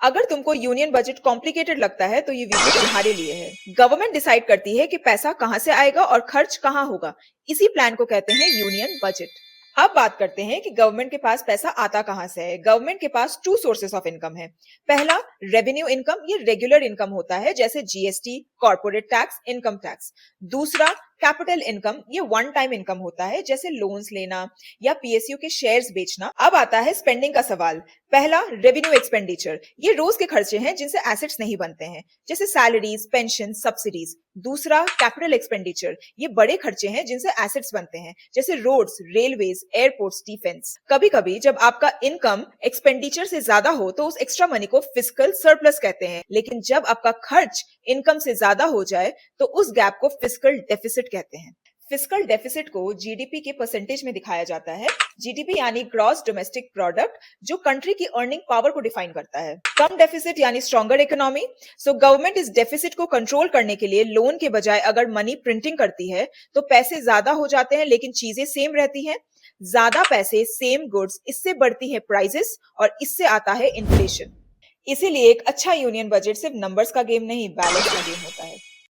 अगर तुमको union budget complicated लगता है तो ये वीडियो तुम्हारे लिए है। गवर्नमेंट डिसाइड करती है कि पैसा कहां से आएगा और खर्च कहां होगा। इसी प्लान को कहते हैं यूनियन बजट। अब बात करते हैं कि गवर्नमेंट के पास पैसा आता कहां से है। गवर्नमेंट के पास टू सोर्सेस ऑफ इनकम है। पहला, रेवेन्यू इनकम, ये रेगुलर इनकम होता है जैसे GST, corporate tax, income tax. दूसरा, कैपिटल इनकम, ये वन टाइम इनकम होता है जैसे लोन्स लेना या पीएसयू के शेयर्स बेचना। अब आता है स्पेंडिंग का सवाल। पहला, रेवेन्यू एक्सपेंडिचर, ये रोज के खर्चे हैं जिनसे एसेट्स नहीं बनते हैं जैसे सैलरीज, पेंशन, सब्सिडीज। दूसरा, कैपिटल एक्सपेंडिचर, ये बड़े खर्चे हैं जिनसे एसेट्स बनते हैं जैसे रोड्स, रेलवेज, एयरपोर्ट्स, डिफेंस। कभी कभी जब आपका इनकम एक्सपेंडिचर से ज्यादा हो तो उस एक्स्ट्रा मनी को फिस्कल सरप्लस कहते हैं, लेकिन जब आपका खर्च इनकम से ज्यादा हो जाए तो उस गैप को फिस्कल डेफिसिट कहते हैं। फिस्कल डेफिसिट को जीडीपी के परसेंटेज में दिखाया जाता है। जीडीपी यानी ग्रॉस डोमेस्टिक प्रोडक्ट, जो कंट्री की अर्निंग पावर को डिफाइन करता है। कम डेफिसिट यानी स्ट्रॉन्गर इकोनॉमी। सो गवर्नमेंट इस डेफिसिट को कंट्रोल करने के लिए लोन के बजाय अगर मनी प्रिंटिंग करती है तो पैसे ज्यादा हो जाते हैं लेकिन चीजें सेम रहती हैं। ज्यादा पैसे, सेम गुड्स, इससे बढ़ती है प्राइसेस और इससे आता है इन्फ्लेशन। इसीलिए एक अच्छा यूनियन बजट सिर्फ नंबर्स का गेम नहीं, बैलेंस का गेम होता है।